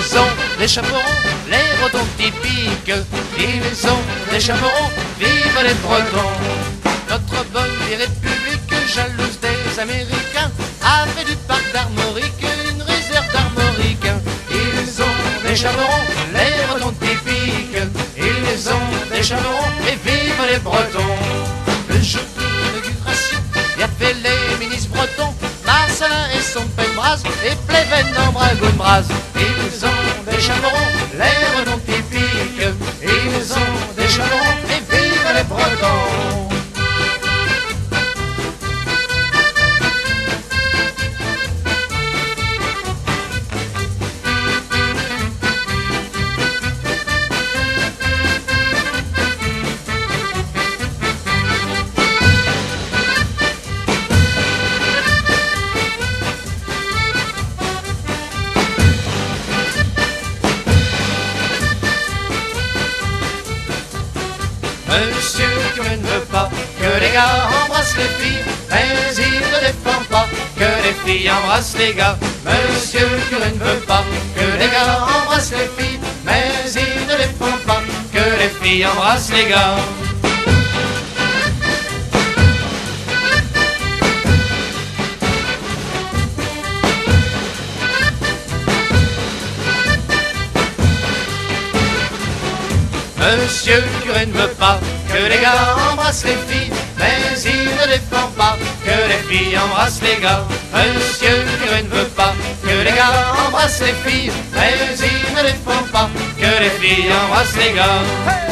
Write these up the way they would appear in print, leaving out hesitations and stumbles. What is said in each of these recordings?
Ils ont des chaperons, les Bretons typiques. Ils ont des chaperons, vive les Bretons. Notre bonne vieille République, jalouse des Américains, a fait du parc d'Armorique une réserve d'Armorique. Ils ont des chaperons, les Bretons typiques. Ils ont des chaperons et vive les Bretons. Le jour de l'inauguration, il y avait les ministres bretons, Marcelin et son pelle-bras, et Pleven en Bragoune-Bras. Ils ont des chaperons, les Bretons typiques. Ils ont des chaperons et vive les Bretons. Monsieur le curé ne veut pas que les gars embrassent les filles, mais il ne défend pas que les filles embrassent les gars. Monsieur le curé ne veut pas que les gars embrassent les filles, mais il ne défend pas que les filles embrassent les gars. Monsieur le curé ne veut pas que les gars embrassent les filles, mais il ne défend pas que les filles embrassent les gars. Monsieur le curé ne veut pas que les gars embrassent les filles, mais il ne défend pas que les filles embrassent les gars. Hey!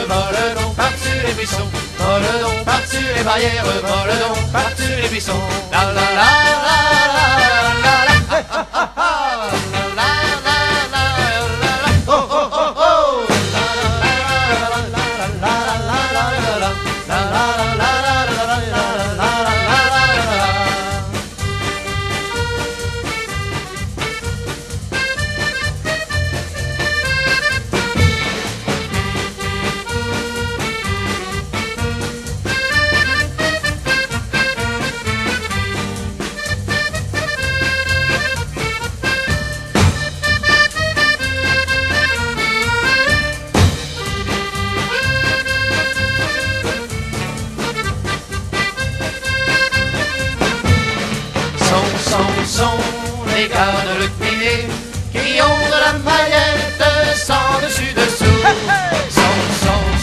Vole donc par-dessus les buissons, vole donc par-dessus les barrières, vole donc par-dessus les buissons. La la la la la la la la la la oh oh oh oh la la la la la la la la la sont les gars de l'Eucliné qui ont de la maillette sans dessus-dessous.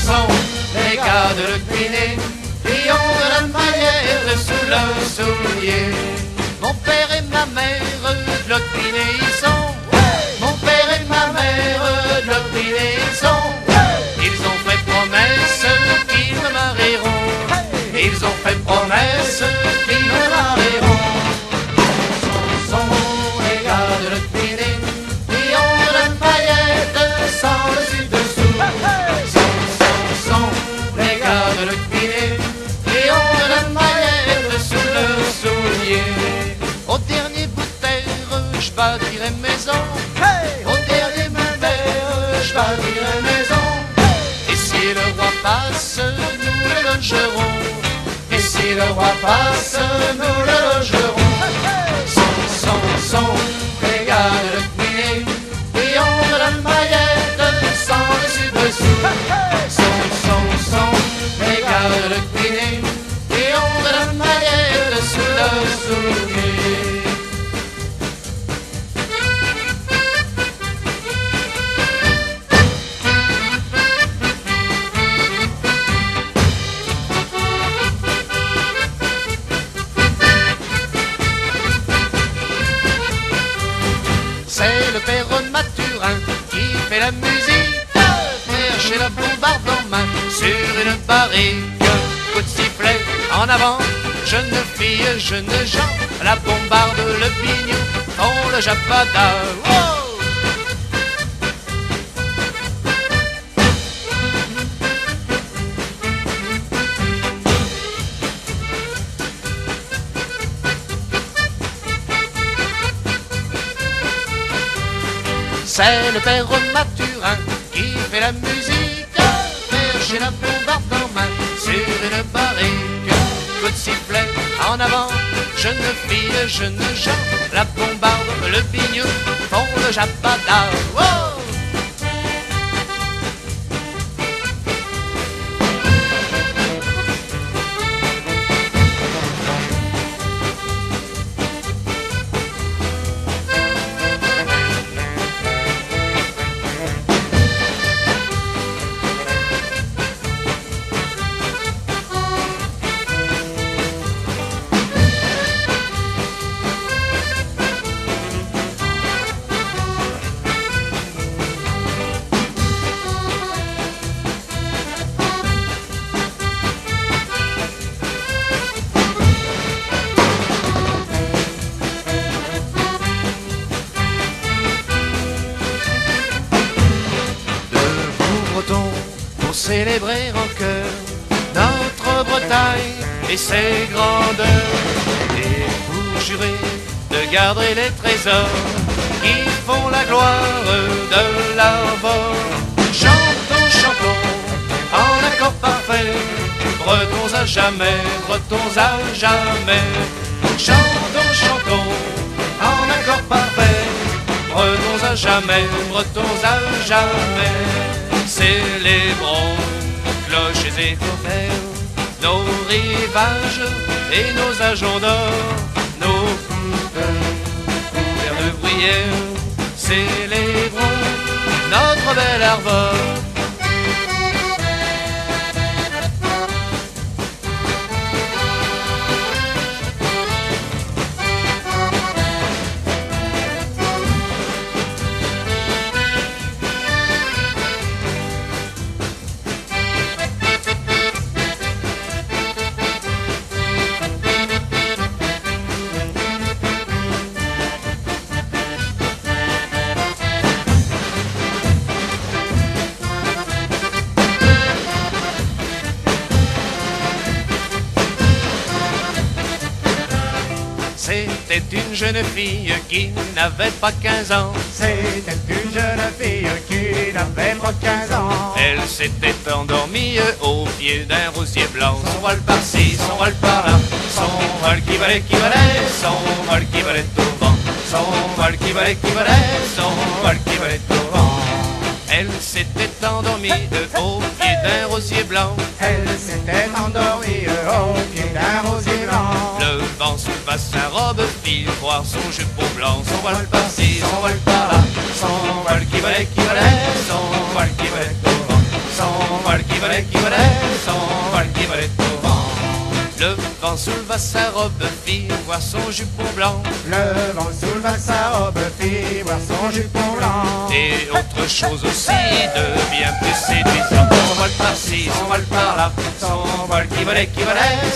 Sont les gars de l'Eucliné qui ont de la maillette sous le soulier. Mon père et ma mère de l'Eucliné ils sont. Mon père et ma mère de l'Eucliné ils sont. Ils ont fait promesse qu'ils me marieront. Ils ont fait promesse qu'ils me marieront. Au dernier bout de terre, je bâtirai maison. Hey! Au dernier bout de terre, je bâtirai maison. Hey! Et si le roi passe, nous le logerons. Et si le roi passe, nous le logerons. Hey! Son, c'est le père Mathurin qui fait la musique. Perché la bombarde en main sur une barrique. Coup de sifflet en avant, jeune fille, jeune gens, la bombarde, le bignou, font le japada. Wow! C'est le père Mathurin qui fait la musique. Perché la bombarde en main sur une barrique. Coup de sifflet en avant, jeune fille, jeune gens, la bombarde, le bignou, font le japada. Wow! Pour célébrer en cœur notre Bretagne et ses grandeurs, et pour jurer de garder les trésors qui font la gloire de l'Arvor. Chantons, chantons en accord parfait, bretons à jamais, bretons à jamais. Chantons, chantons en accord parfait, bretons à jamais, bretons à jamais. Célébrons, cloches et faufères, nos rivages et nos agendas, nos fauteuils couverts de bruyère. Célébrons notre bel Arvor. C'était une jeune fille qui n'avait pas 15 ans. C'était une jeune fille qui n'avait pas 15 ans. Elle s'était endormie au pied d'un rosier blanc. Son voile par-ci, son voile par-là, son voile qui valait, son voile qui valait au vent. Son voile qui valait, son voile qui valait au vent. Elle s'était endormie au pied d'un rosier blanc. Elle s'était endormie au pied d'un rosier blanc. Le vent souleva sa robe, fit voir son jupon blanc. Son voile par-ci, son voile par-là, son voile qui valait, son voile qui valait au vent. Son voile qui valait, son voile qui valait au vent. Le vent souleva sa robe, fit voir son jupon blanc. Le vent souleva sa robe, fit voir son jupon blanc. Et autre chose aussi de bien plus séduisant. Son voile par-ci, son voile par-là, son voile qui valait,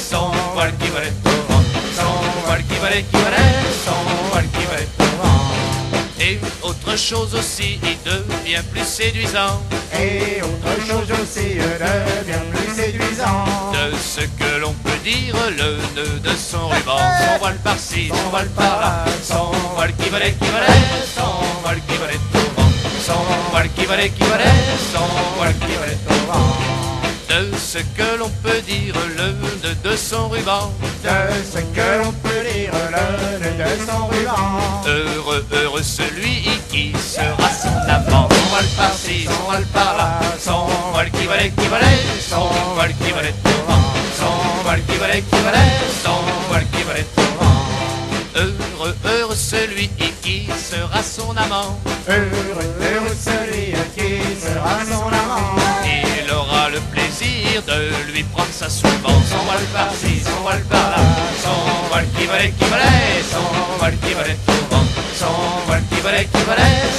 son voile qui valait au vent. Son voile qui valait, son voile qui valait au vent. Et autre chose aussi de bien plus séduisant. Et autre chose aussi de bien plus séduisant. De ce que l'on peut dire le nœud de son ruban. Son voile par-ci, son voile par-là, son voile qui valait, son voile qui valait au vent. Son voile qui valait, son voile qui valait au vent. De ce que l'on peut dire le nœud de son ruban. De ce que l'on peut dire le nœud de son ruban. Heureux, heureux celui qui sera son amant. Son voile par-ci, son voile par-là, son voile qui valait, son voile qui valait au vent. Son voile qui valait, son voile qui valait au vent. Heureux, heureux celui qui sera son amant. Heureux, heureux celui qui sera son amant. Il aura le plaisir de lui prendre sa souvent. Son voile par-ci, son voile par-là, son voile qui valait, son voile qui valait au vent. Son voile qui volait,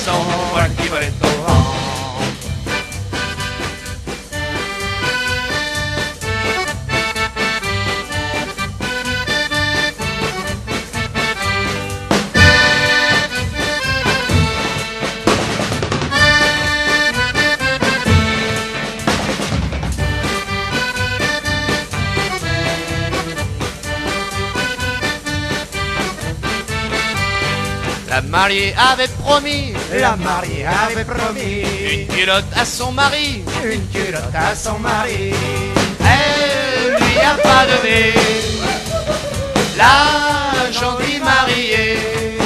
son voile qui volait au vent. La mariée avait promis, La mariée avait promis une culotte à son mari, une culotte à son mari. elle lui a pas donné la gentille mariée.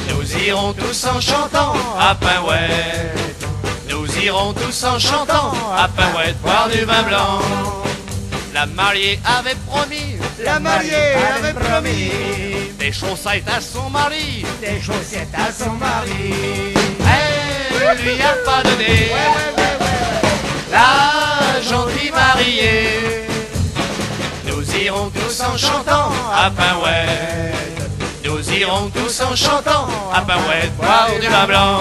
Nous irons tous en chantant à Pinouette, nous irons tous en chantant à Pinouette boire du vin blanc. La mariée avait promis, La mariée avait promis des chaussettes à son mari, des chaussettes à son mari. elle lui a pas donné la gentille mariée. Nous irons tous en chantant à Pinouette, nous irons tous en chantant à Pinouette boire du vin blanc.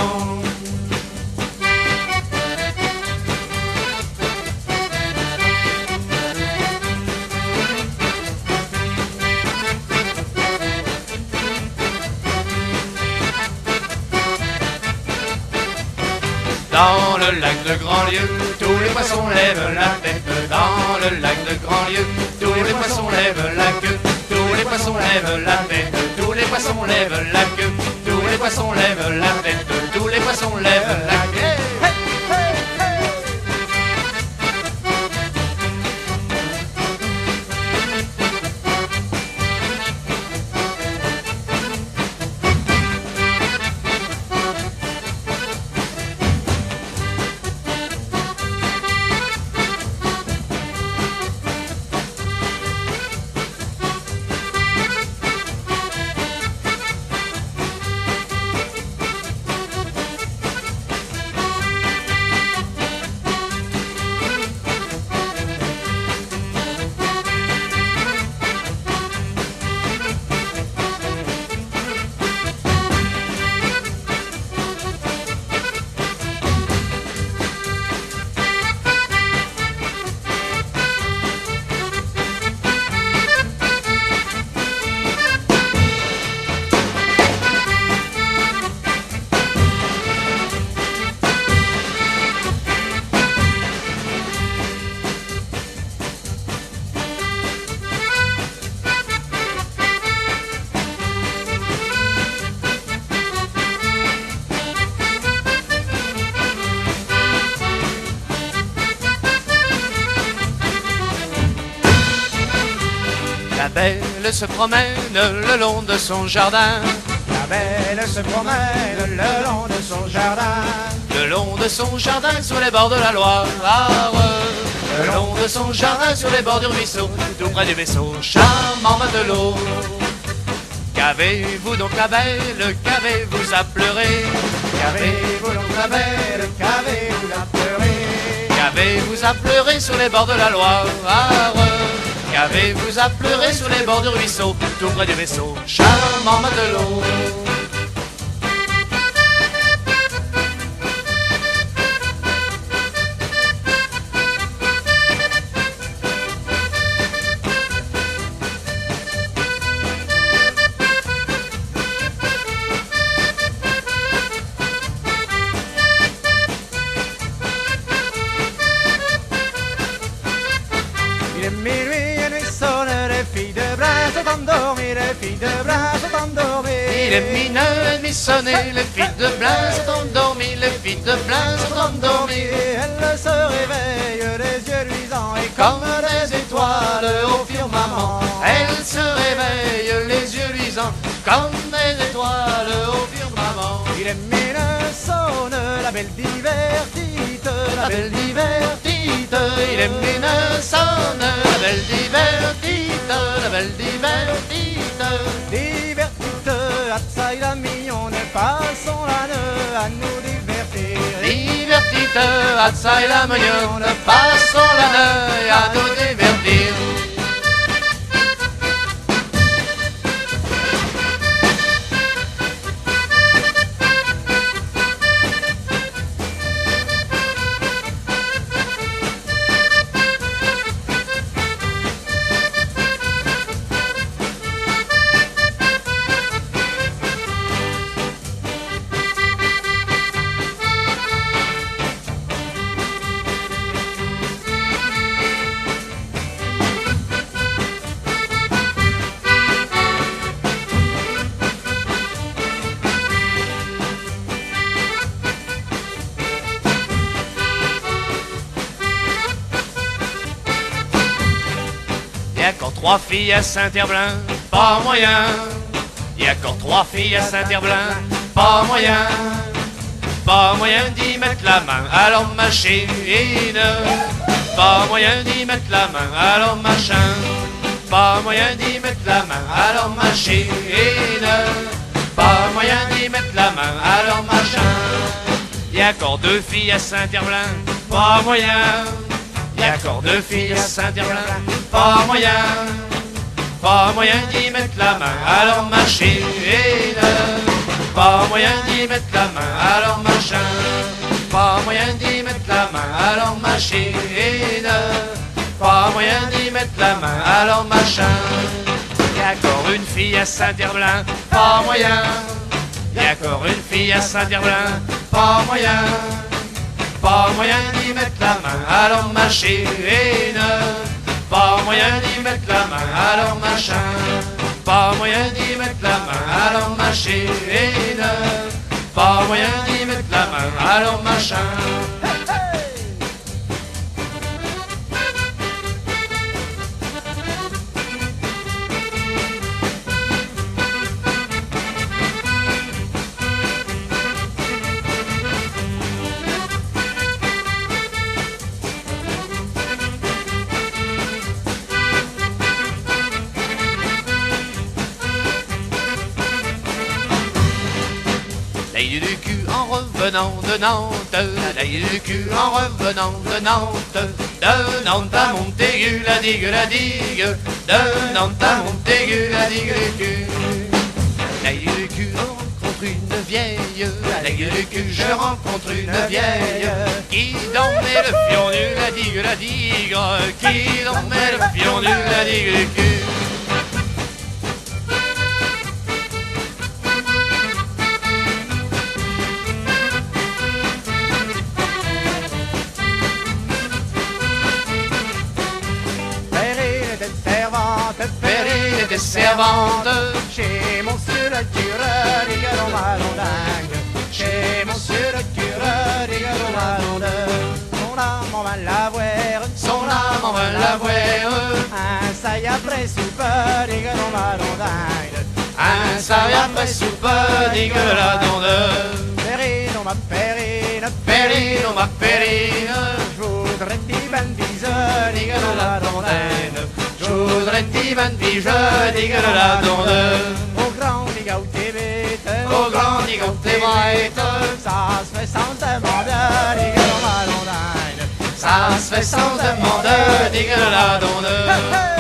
Dans le lac de Grandlieu, tous les poissons lèvent la tête. Dans le lac de Grandlieu, tous les poissons lèvent la queue. Tous les poissons lèvent la tête. Tous les poissons lèvent la queue. Tous les poissons lèvent la tête. Tous les poissons lèvent la queue. La belle se promène le long de son jardin, La belle se promène le long de son jardin. le long de son jardin sur les bords de la Loire. Le long de son jardin sur les bords du ruisseau, tout près du vaisseau, charmant matelot. Qu'avez-vous donc la belle, qu'avez-vous à pleurer? Qu'avez-vous donc la belle, qu'avez-vous à pleurer? Qu'avez-vous à pleurer sur les bords de la Loire? Qu'avez-vous à pleurer sur les bords du ruisseau, tout près du vaisseau, charmant matelot? Il est minuit et nuit sonne, les filles de brin sont endormies, les filles de brin sont endormies. Il est minuit et demi sonné, les filles de Blain sont endormies, les filles de Blain sont endormies. Et elles se réveillent, les yeux luisants et Comme des étoiles au firmament, elles se réveillent, les yeux luisants, comme des étoiles au firmament. il est minuit sonne, la belle divertite, La belle divertite, il est minuit sonne, la belle divertite, la belle divertite. divertite, Atsaï la mignonne, passons la ne à nous divertir. Divertite, Atsa et la mignonne, passons la nuit à nous divertir. 3 filles à Saint-Herblain, pas moyen. Il y a encore 3 filles à Saint-Herblain, pas moyen. Pas moyen d'y mettre la main, alors machine. Pas moyen d'y mettre la main, alors machin. Pas moyen d'y mettre la main, alors machine. Pas moyen d'y mettre la main, alors machin. Il y a encore 2 filles à Saint-Herblain, pas moyen. Il y a encore 2 filles à Saint-Herblain, pas moyen. Pas moyen d'y mettre la main, alors machine. Pas moyen d'y mettre la main, alors machin. Pas moyen d'y mettre la main, alors machine. Pas moyen d'y mettre la main, alors machin. Il y a encore une fille à Saint-Herblain, pas moyen. Il y a encore une fille à Saint-Herblain, pas moyen. Pas moyen d'y mettre la main, alors machine. Pas moyen d'y mettre la main, alors machin. Pas moyen d'y mettre la main, alors machine. Pas moyen d'y mettre la main, alors machin. L'ail du cul en revenant de Nantes, l'ail du cul en revenant de Nantes à Montaigu, la digue, de Nantes à Montaigu, la digue du cul. L'ail du cul rencontre une vieille, l'ail du cul je rencontre une vieille, qui dormait le fion nu, la digue, qui dormait le fion nu, la digue du cul. Servante chez monsieur le cureur des galons-malondingues, chez monsieur le cureur des galons-malondingues. Son âme en va la voir, son âme en va la voir. Un saille après soupe des galons-malondingues, un saille après soupe des galons-malondingues. Périne, ma périne, périne, ma périne. Je voudrais t'y bandiser des galons-malondingues. Je voudrais t'y bandiser des galons-malondingues. Au grand diga où t'es bête, au grand diga où t'es bête. Ça se fait sans demander des galons-malondingues. Ça se fait sans demander des galons-malondingues.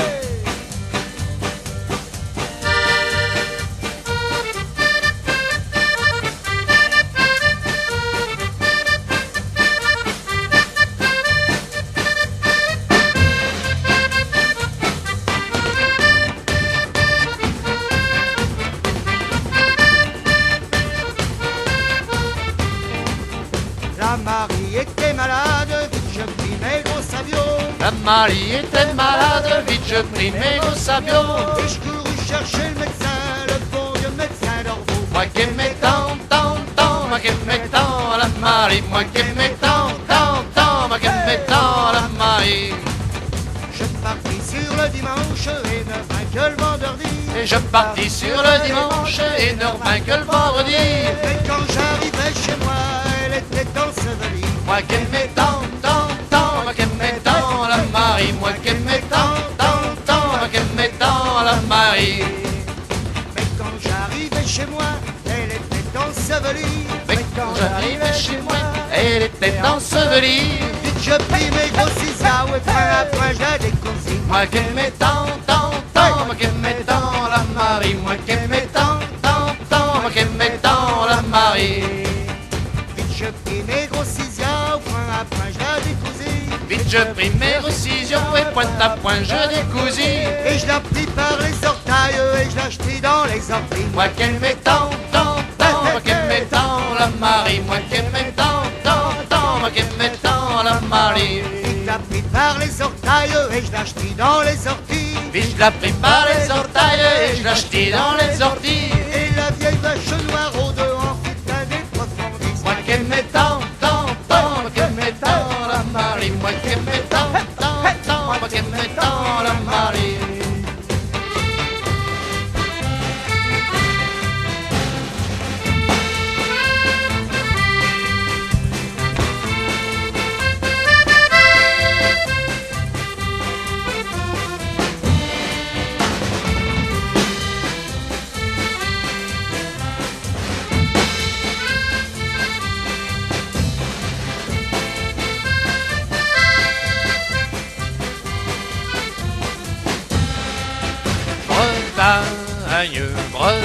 La Marie était malade, vite je pris mes gros sabots. La Marie était malade, vite je pris mes gros sabots. Et je courus chercher le médecin, le bon vieux médecin d'Orvaux. Moi qui aimais tant, moi qui aimais tant la Marie. Moi qui aimais tant, moi qui aimais tant la Marie. Je partis sur le dimanche et ne revins que le vendredi. Et je partis sur le dimanche et ne revins que le vendredi. Et quand j'arrivais chez moi, elle était ensevelie. Moi qui aimais tant, moi qui aimais tant la Marie. Moi qui aimais tant, moi qui aimais tant la Marie. Mais quand j'arrivais chez moi, elle était ensevelie. Mais quand j'arrivais chez moi, elle était ensevelie. Vite je pris mes gros ciseaux et point à point je la décousis. Moi qui aimais tant, moi qui aimais tant la Marie. Moi qui aimais tant, moi qui aimais tant la Marie. Vite je pris mes gros ciseaux, point à point je la décousis. Vite je pris mes récisions et point à point je décousis. Et je la pris par les orteils et je la jetai dans les orteils. Moi qui aimais tant, moi qui aimais tant la Marie. Moi qui aimais tant, moi qui aimais tant la Marie. Et je la pris par les orteils et je la jetai dans les orties. Puis je la pris par les orteils et je la jetai dans les orties. Et la vieille vache noire au dehors fit un des profondis. Moi qui aimais tant, moi qui aimais tant la Marie. Moi qui aimais tant, moi qui aimais tant la Marie.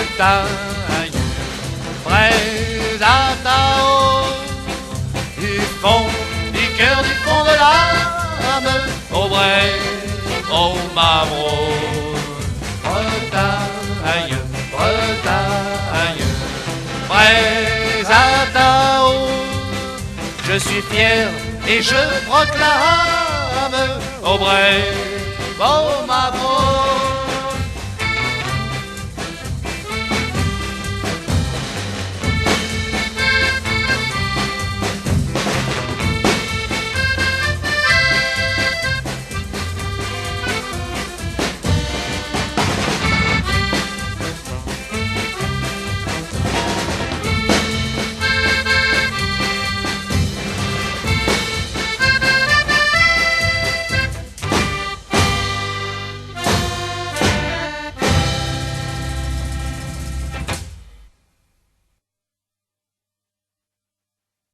Bretagne, Brésatao, du fond du cœur, du fond de l'âme, au Bray, au Mamro. Bretagne, Bretagne, Brésatao, je suis fier et je proclame au Bray, au Mamro.